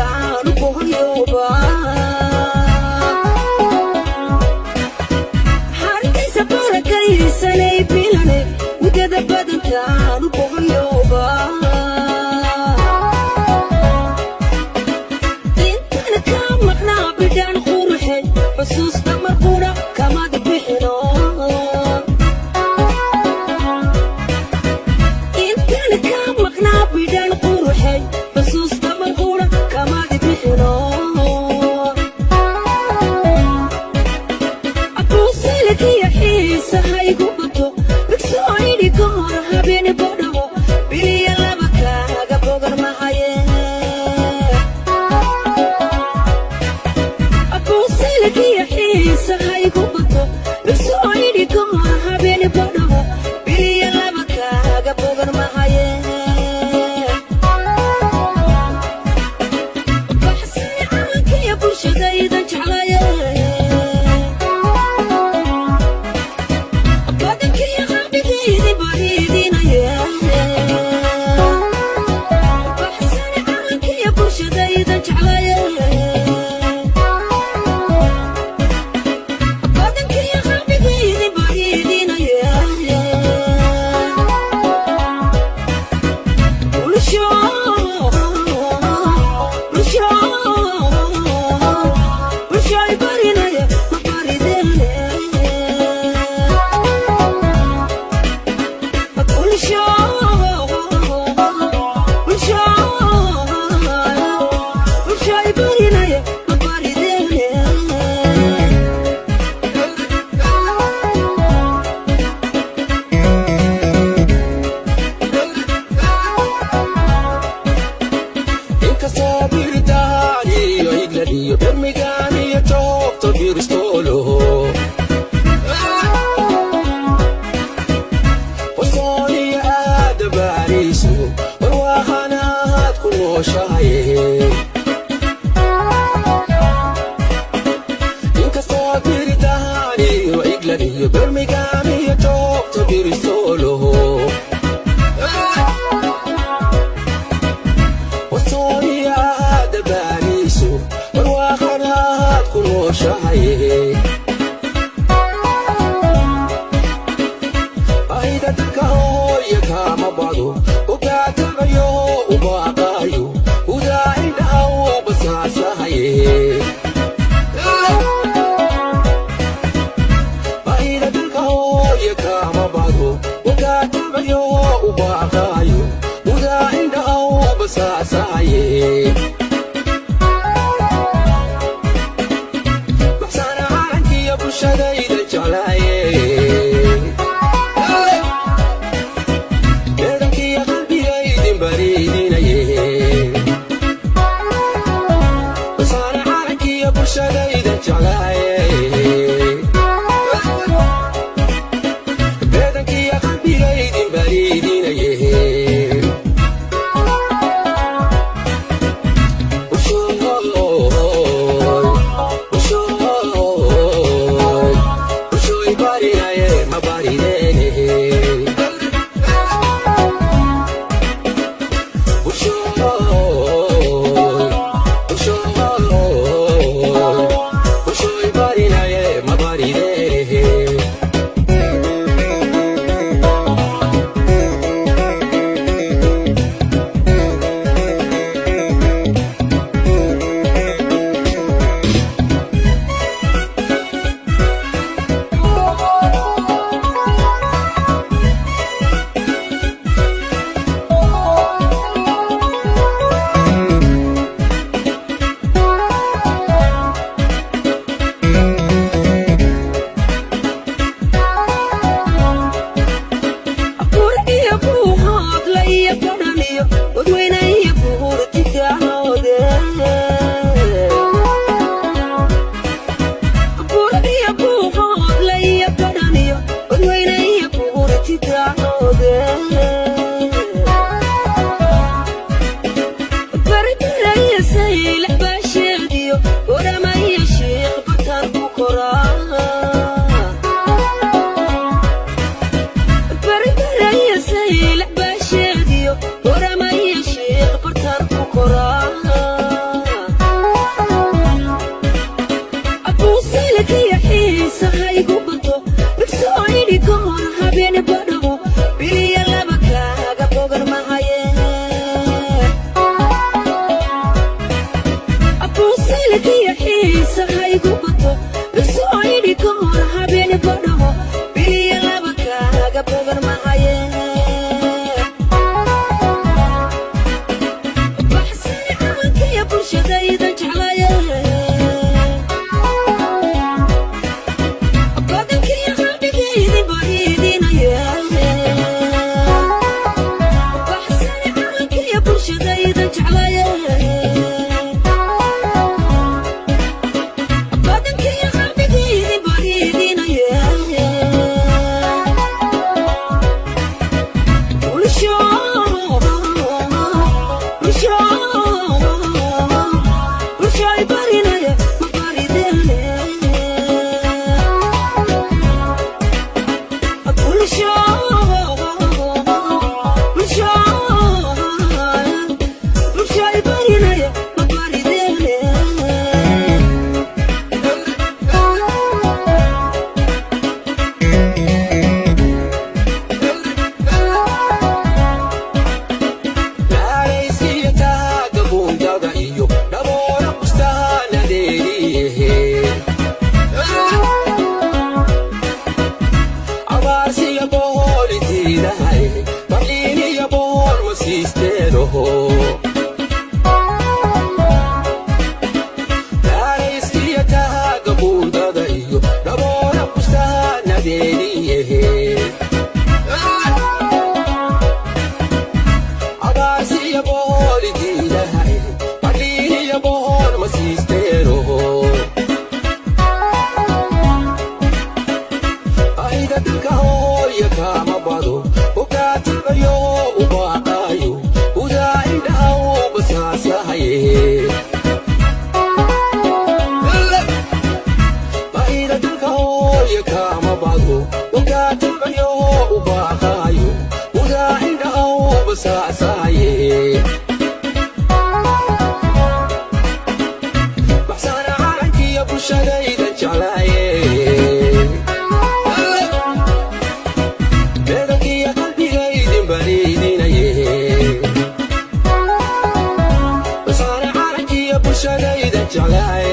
badantaanu boqolyoba hargeysa barakaysanay bilane mudada badantaanu boqolyoba intana ka maqnaa bidhaan quruxe xusuusta marqura kamad bixino intana ka maqnaa bidhaan quruxe xusuusta marqura kamad bixino abuusalakiya xiisahaygu bato bigsoo idhi ka hor habeeni bodhaho biliya laba kaaga bogan mahaye abuusalakiya xiisahaygu bato bigsoo idhi ka hor habeeni bodhaho biliya laba kaaga bogan mahaye baxsani calankiya bulshadaydan jeclaye badankiya qalbigaydi bariidinaye baxsani calankiya bulshadaydan jeclaye badankiya qalbigaydi bariidinaye bulsho bulshoy barinaye ma barideene bulsho bulshoy barinaye ma barideene inkastoo biritaaniyo igladiyo bermigaaniyo joogto biristolo qosooniyo aada baariiso barwaaqanaad ku nooshahaye inkastoo biritaaniyo igladiyo bermigaaniyo joogto biristolo qosooniyo aada baariiso barwaaqanaad ku nooshahaye ayda dadka hooya kama bado ugaatagayo ubaaqaayo udaa indhaha u basaasahaye ayda dadka hooya kama bado ugaatagayo ubaaqaayo udaa indhaha u basaasahaye baxsana calankiya bulshadayda jeclaaye beedankiya qalbigaydin bariidinaye baxsana calankiya bulshadayda jeclaaye beedankiya qalbigaydin bariidinaye bulshoy barinaye ma barideene bulshoy bilkiya xiisa haygu bato isoo idhi ka hor habeen badhaho biliya laba kaaga bogan mahaye baxsani camalkiya bulshadaydan jeclaye badankiya qalbigaydin bariidinaye baxsani camalkiya bulshadaydan jeclaye Shall I